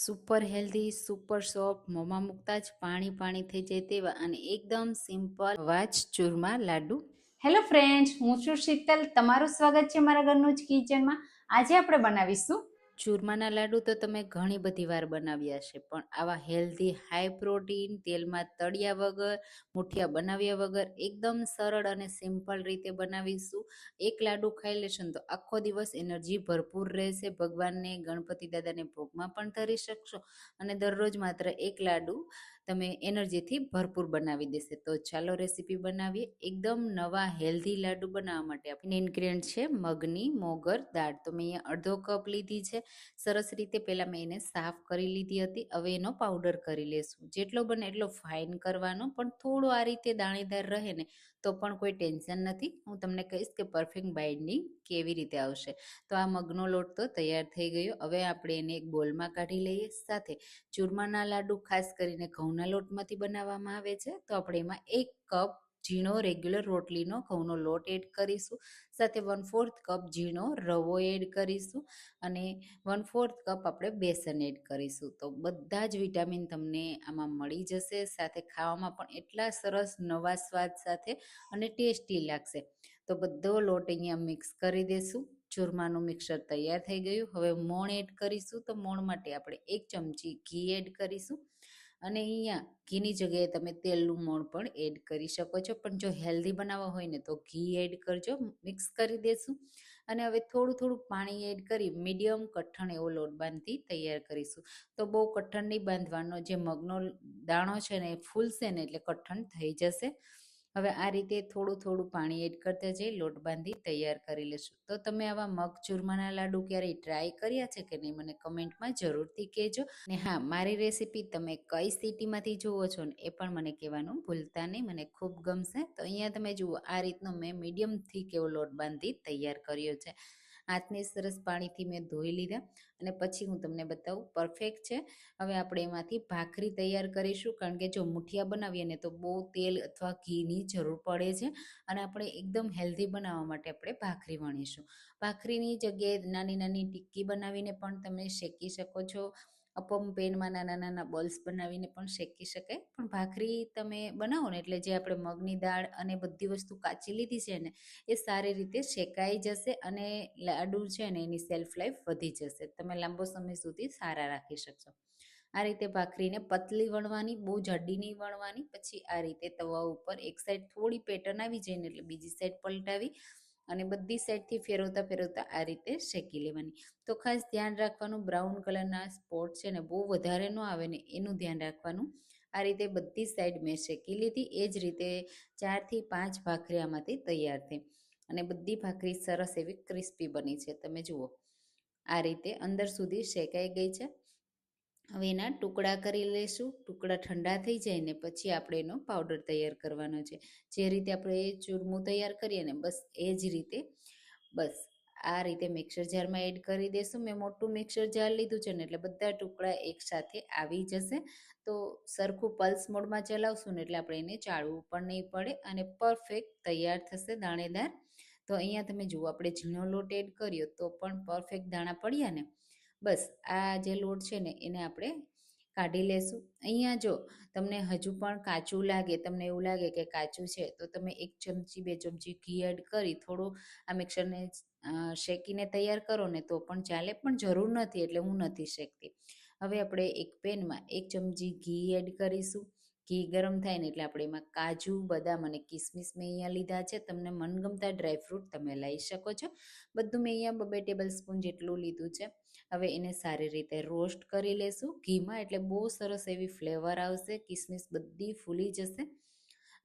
Super healthy, super soft, મોંમાં મૂકતા જ પાણી પાણી થઈ જાય તેવા અને એકદમ સિમ્પલ વાચ ચૂરમા લાડુ. હેલો ફ્રેન્ડ્સ, હું છું શીતલ. તમારું સ્વાગત છે મારા ઘરનું જ કિચનમાં. આજે આપણે બનાવીશું ચૂરમાના લાડુ તો તમે ઘણી બધી વાર બનાવ્યા છે, પણ આવા હેલ્ધી, હાઈ પ્રોટીન, તેલમાં તળ્યા વગર, મુઠિયા બનાવ્યા વગર એકદમ સરળ અને સિમ્પલ રીતે બનાવીશું. એક લાડુ ખાઈ લેશો ને તો આખો દિવસ એનર્જી ભરપૂર રહેશે. ભગવાનને, ગણપતિ દાદાને ભોગમાં પણ ધરી શકશો અને દરરોજ માત્ર એક લાડુ તમે એનર્જીથી ભરપૂર બનાવી દેશે. તો ચાલો રેસીપી બનાવીએ. એકદમ નવા હેલ્ધી લાડુ બનાવવા માટે આપણે ઇન્ગ્રેડિયન્ટ છે મગની મોગર દાળ. તો મેં અહીંયા અડધો કપ લીધી છે. સરસ રીતે પહેલાં મેં એને સાફ કરી લીધી હતી. હવે એનો પાવડર કરી લેશું. જેટલો બને એટલો ફાઇન કરવાનો, પણ થોડો આ રીતે દાણેદાર રહે ને તો પણ કોઈ ટેન્શન નથી. હું તમને કહીશ કે પરફેક્ટ બાઇન્ડિંગ કેવી રીતે આવશે. તો આ મગનો લોટ તો તૈયાર થઈ ગયો. હવે આપણે એને એક બોલમાં કાઢી લઈએ. સાથે ચૂરમાના લાડુ ખાસ કરીને ઘઉંના લોટમાંથી બનાવવામાં આવે છે. તો આપણે એમાં 1 કપ ઝીણો રેગ્યુલર રોટલીનો ઘઉંનો લોટ એડ કરીશું. સાથે 1/4 કપ ઝીણો રવો એડ કરીશું અને 1/4 કપ આપણે બેસન એડ કરીશું. તો બધા જ વિટામિન તમને આમાં મળી જશે. સાથે ખાવામાં પણ એટલા સરસ નવા સ્વાદ સાથે અને ટેસ્ટી લાગશે. તો બધો લોટ અહીંયા મિક્સ કરી દઈશું. ચૂરમાનું મિક્સર તૈયાર થઈ ગયું. હવે મોણ એડ કરીશું. તો મોણ માટે આપણે 1 ચમચી ઘી એડ કરીશું અને અહીંયા ઘીની જગ્યાએ તમે તેલનું મોણ પણ એડ કરી શકો છો, પણ જો હેલ્ધી બનાવવા હોય ને તો ઘી એડ કરજો. મિક્સ કરી દેશું અને હવે થોડું થોડું પાણી એડ કરી મીડિયમ કઠણ એવો લોટ બાંધી તૈયાર કરીશું. તો બહુ કઠણ નહીં બાંધવાનો, જે મગનો દાણો છે ને એ ફૂલશે ને એટલે કઠણ થઈ જશે. હવે આ રીતે થોડું થોડું પાણી એડ કરતા જઈ લોટ બાંધી તૈયાર કરી લેશું. તો તમે આવા મગ ચૂરમાના લાડુ ક્યારેય ટ્રાય કર્યા છે કે નહીં, મને કમેન્ટમાં જરૂરથી કહેજો. ને હા, મારી રેસીપી તમે કઈ સિટીમાંથી જુઓ છો ને એ પણ મને કહેવાનું ભૂલતા નહીં, મને ખૂબ ગમશે. તો અહીંયા તમે જુઓ, આ રીતનો મેં મીડિયમ થીક એવો લોટ બાંધી તૈયાર કર્યો છે. હાથને સરસ પાણીથી મેં ધોઈ લીધા અને પછી હું તમને બતાવું પરફેક્ટ છે. હવે આપણે એમાંથી ભાખરી તૈયાર કરીશું, કારણ કે જો મુઠિયા બનાવીએ ને તો બહુ તેલ અથવા ઘીની જરૂર પડે છે અને આપણે એકદમ હેલ્ધી બનાવવા માટે આપણે ભાખરી વણીશું. ભાખરીની જગ્યાએ નાની નાની ટિક્કી બનાવીને પણ તમે શેકી શકો છો. અપમ પેનમાં નાના નાના બોલ્સ બનાવીને પણ શેકી શકાય. પણ ભાખરી તમે બનાવો ને એટલે જે આપણે મગની દાળ અને બધી વસ્તુ કાચી લીધી છે ને એ સારી રીતે શેકાઈ જશે અને લાડુ છે ને એની સેલ્ફ લાઈફ વધી જશે. તમે લાંબો સમય સુધી સારા રાખી શકશો. આ રીતે ભાખરીને પતલી વણવાની, બહુ જાડી નહીં વણવાની. પછી આ રીતે તવા ઉપર એક સાઈડ થોડી પેટર્ન આવી જાય ને એટલે બીજી સાઈડ પલટાવી અને બધી સાઈડથી ફેરવતા ફેરવતા આ રીતે શેકી લેવાની. તો ખાસ ધ્યાન રાખવાનું, બ્રાઉન કલરના સ્પોટ છે ને બહુ વધારે ન આવે ને એનું ધ્યાન રાખવાનું. આ રીતે બધી સાઈડ મેં શેકી લીધી. એ જ રીતે 4 થી 5 ભાખરી આમાંથી તૈયાર થઈ અને બધી ભાખરી સરસ એવી ક્રિસ્પી બની છે. તમે જુઓ, આ રીતે અંદર સુધી શેકાઈ ગઈ છે. હવે એના ટુકડા કરી લઈશું. ટુકડા ઠંડા થઈ જાય ને પછી આપણે એનો પાવડર તૈયાર કરવાનો છે. જે રીતે આપણે ચૂરમું તૈયાર કરીએ ને બસ એ જ રીતે બસ આ રીતે મિક્સર જારમાં એડ કરી દઈશું. મેં મોટું મિક્સર જાર લીધું છે ને એટલે બધા ટુકડા એકસાથે આવી જશે. તો સરખું પલ્સ મોડમાં ચલાવશું ને એટલે આપણે એને ચાળવું પણ નહીં પડે અને પરફેક્ટ તૈયાર થશે દાણેદાર. તો અહીંયા તમે જુઓ, આપણે ઝીણો લોટ એડ કર્યો તો પણ પરફેક્ટ દાણા પડ્યા ને. બસ આ જે લોટ છે ને એને આપણે કાઢી લેશું. અહીંયા જો તમને હજુ પણ કાચું લાગે, તમને એવું લાગે કે કાચું છે, તો તમે 1 ચમચી 2 ચમચી ઘી એડ કરી થોડું આ મિક્સરને શેકીને તૈયાર કરો ને તો પણ ચાલે, પણ જરૂર નથી એટલે હું નથી શેકતી. હવે આપણે એક પેનમાં 1 ચમચી ઘી એડ કરીશું. ઘી ગરમ થાય ને એટલે આપણે એમાં કાજુ, બદામ અને કિસમિસ મેં અહીંયા લીધા છે. તમને મનગમતા ડ્રાયફ્રૂટ તમે લઈ શકો છો. બધું મેં અહીંયા 2 ટેબલ સ્પૂન જેટલું લીધું છે. હવે એને સારી રીતે રોસ્ટ કરી લેશું ઘીમાં, એટલે બહુ સરસ એવી ફ્લેવર આવશે. કિસમિસ બધી ફૂલી જશે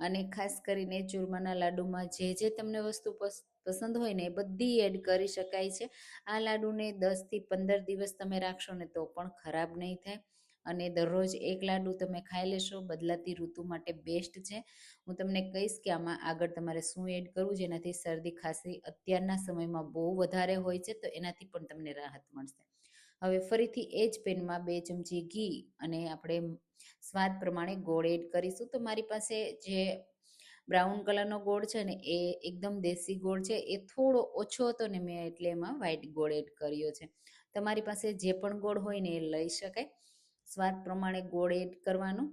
અને ખાસ કરીને ચૂરમાના લાડુમાં જે જે તમને વસ્તુ પસંદ હોય ને એ બધી એડ કરી શકાય છે. આ લાડુને 10 થી 15 દિવસ તમે રાખશો ને તો પણ ખરાબ નહીં થાય અને દરરોજ એક લાડુ તમે ખાઈ લેશો. બદલાતી ઋતુ માટે બેસ્ટ છે. હું તમને કહીશ કે આમાં આગળ તમારે શું એડ કરવું, જેનાથી શરદી ખાંસી અત્યારના સમયમાં બહુ વધારે હોય છે, તો એનાથી પણ તમને રાહત મળશે. હવે ફરીથી એ જ પેનમાં 2 ચમચી ઘી અને આપણે સ્વાદ પ્રમાણે ગોળ એડ કરીશું. તો મારી પાસે જે બ્રાઉન કલરનો ગોળ છે ને એ એકદમ દેશી ગોળ છે. એ થોડો ઓછો હતો ને મેં એટલે એમાં વ્હાઈટ ગોળ એડ કર્યો છે. તમારી પાસે જે પણ ગોળ હોય ને એ લઈ શકાય. સ્વાદ પ્રમાણે ગોળ એડ કરવાનો.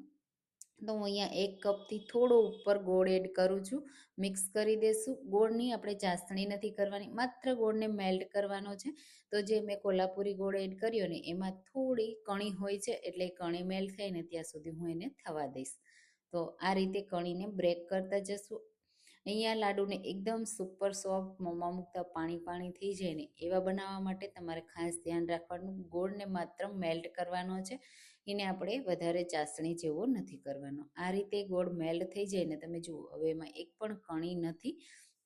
તો હું અહીંયા 1 કપથી થોડો ઉપર ગોળ એડ કરું છું. મિક્સ કરી દઈશું. ગોળની આપણે ચાસણી નથી કરવાની, માત્ર ગોળને મેલ્ટ કરવાનો છે. તો જે મેં કોલ્હાપુરી ગોળ એડ કર્યો ને એમાં થોડી કણી હોય છે, એટલે કણી મેલ્ટ થાય ને ત્યાં સુધી હું એને થવા દઈશ. તો આ રીતે કણીને બ્રેક કરતા જશું. અહીંયા લાડુને એકદમ સુપર સોફ્ટ, મોંમાં મૂકતા પાણી પાણી થઈ જાય ને એવા બનાવવા માટે તમારે ખાસ ધ્યાન રાખવાનું, ગોળને માત્ર મેલ્ટ કરવાનો છે, એને આપણે વધારે ચાસણી જેવો નથી કરવાનો. આ રીતે ગોળ મેલ્ટ થઈ જાય ને તમે જુઓ હવે એમાં એક પણ કણી નથી.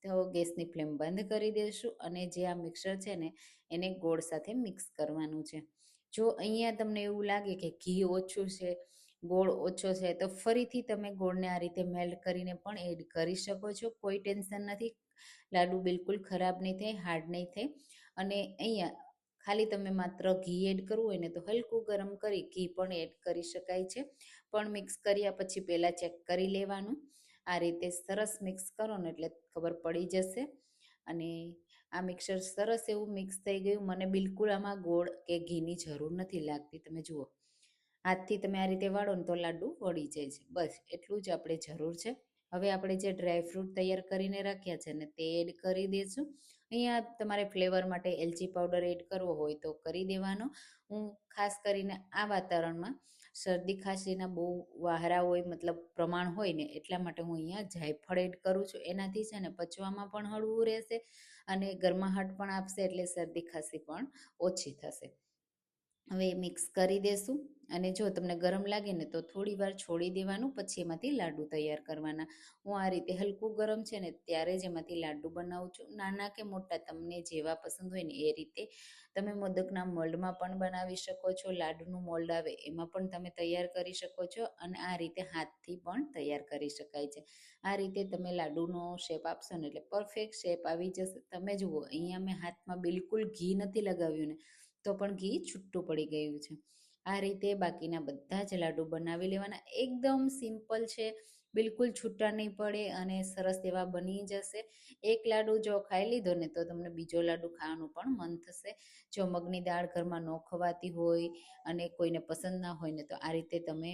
તો ગેસની ફ્લેમ બંધ કરી દઈશું અને જે આ મિક્સર છે ને એને ગોળ સાથે મિક્સ કરવાનું છે. જો અહીંયા તમને એવું લાગે કે ઘી ઓછું છે, ગોળ ઓછો છે, તો ફરીથી તમે ગોળને આ રીતે મેલ્ટ કરીને પણ એડ કરી શકો છો. કોઈ ટેન્શન નથી, લાડુ બિલકુલ ખરાબ નહીં થાય, હાર્ડ નહીં થાય. અને અહીંયા ખાલી તમે માત્ર ઘી એડ કરવું હોય ને તો હલકું ગરમ કરી ઘી પણ એડ કરી શકાય છે. પણ મિક્સ કર્યા પછી પહેલાં ચેક કરી લેવાનું. આ રીતે સરસ મિક્સ કરો ને એટલે ખબર પડી જશે. અને આ મિક્સર સરસ એવું મિક્સ થઈ ગયું. મને બિલકુલ આમાં ગોળ કે ઘીની જરૂર નથી લાગતી. તમે જુઓ, હાથથી તમે આ રીતે વાળો ને તો લાડુ વળી જાય છે. બસ એટલું જ આપણે જરૂર છે. હવે આપણે જે ડ્રાયફ્રૂટ તૈયાર કરીને રાખ્યા છે ને તે એડ કરી દઈશું. અહીંયા તમારે ફ્લેવર માટે એલચી પાવડર એડ કરવો હોય તો કરી દેવાનો. હું ખાસ કરીને આ વાતાવરણમાં શરદી ખાંસીના બહુ વાહરા હોય, મતલબ પ્રમાણ હોય ને એટલા માટે હું અહીંયા જાયફળ એડ કરું છું. એનાથી છે ને પચવામાં પણ હળવું રહેશે અને ગરમાહટ પણ આપશે, એટલે શરદી ખાંસી પણ ઓછી થશે. હવે મિક્સ કરી દેશું અને જો તમને ગરમ લાગે ને તો થોડી વાર છોડી દેવાનું, પછી એમાંથી લાડુ તૈયાર કરવાના. હું આ રીતે હલકું ગરમ છે ને ત્યારે જ એમાંથી લાડુ બનાવું છું. નાના કે મોટા તમને જેવા પસંદ હોય ને એ રીતે તમે મોદકના મોલ્ડમાં પણ બનાવી શકો છો. લાડુનું મોલ્ડ આવે એમાં પણ તમે તૈયાર કરી શકો છો અને આ રીતે હાથથી પણ તૈયાર કરી શકાય છે. આ રીતે તમે લાડુનો શેપ આપશો ને એટલે પરફેક્ટ શેપ આવી જશે. તમે જુઓ અહીંયા મેં હાથમાં બિલકુલ ઘી નથી લગાવ્યું ને તો પણ ઘી છૂટું પડી ગયું છે. આ રીતે બાકીના બધા જ લાડુ બનાવી લેવાના. એકદમ સિમ્પલ છે, બિલકુલ છૂટા નહીં પડે અને સરસ એવા બની જશે. એક લાડુ જો ખાઈ લીધો ને તો તમને બીજો લાડુ ખાવાનું પણ મન થશે. જો મગની દાળ ઘરમાં ન ખવાતી હોય અને કોઈને પસંદ ના હોય ને તો આ રીતે તમે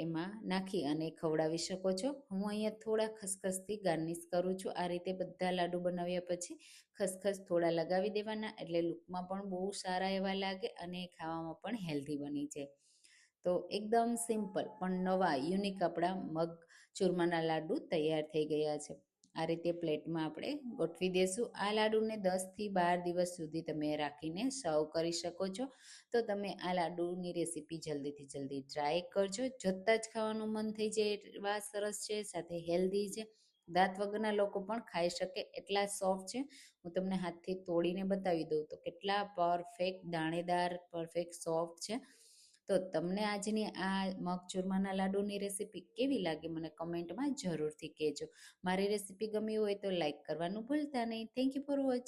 એમાં નાખી અને ખવડાવી શકો છો. હું અહીંયા થોડા ખસખસથી ગાર્નિશ કરું છું. આ રીતે બધા લાડુ બનાવ્યા પછી ખસખસ થોડા લગાવી દેવાના, એટલે લુકમાં પણ બહુ સારા એવા લાગે અને ખાવામાં પણ હેલ્ધી બની જાય. તો એકદમ સિમ્પલ પણ નવા યુનિક આપણા મગ ચૂરમાના લાડુ તૈયાર થઈ ગયા છે. આ રીતે પ્લેટમાં આપણે ગોઠવી દઈશું. આ લાડુને 10થી 12 દિવસ સુધી તમે રાખીને સર્વ કરી શકો છો. તો તમે આ લાડુની રેસીપી જલ્દીથી જલ્દી ટ્રાય કરજો. જોતાં જ ખાવાનું મન થઈ જાય એવા સરસ છે, સાથે હેલ્ધી છે, દાંત વગરના લોકો પણ ખાઈ શકે એટલા સોફ્ટ છે. હું તમને હાથથી તોડીને બતાવી દઉં તો કેટલા પરફેક્ટ દાણેદાર, પરફેક્ટ સોફ્ટ છે. તો તમને આજની આ મગ ચૂરમાના લાડુની રેસીપી કેવી લાગી મને કમેન્ટમાં જરૂરથી કહેજો. મારી રેસીપી ગમી હોય તો લાઈક કરવાનું ભૂલતા નહીં. Thank you for watching.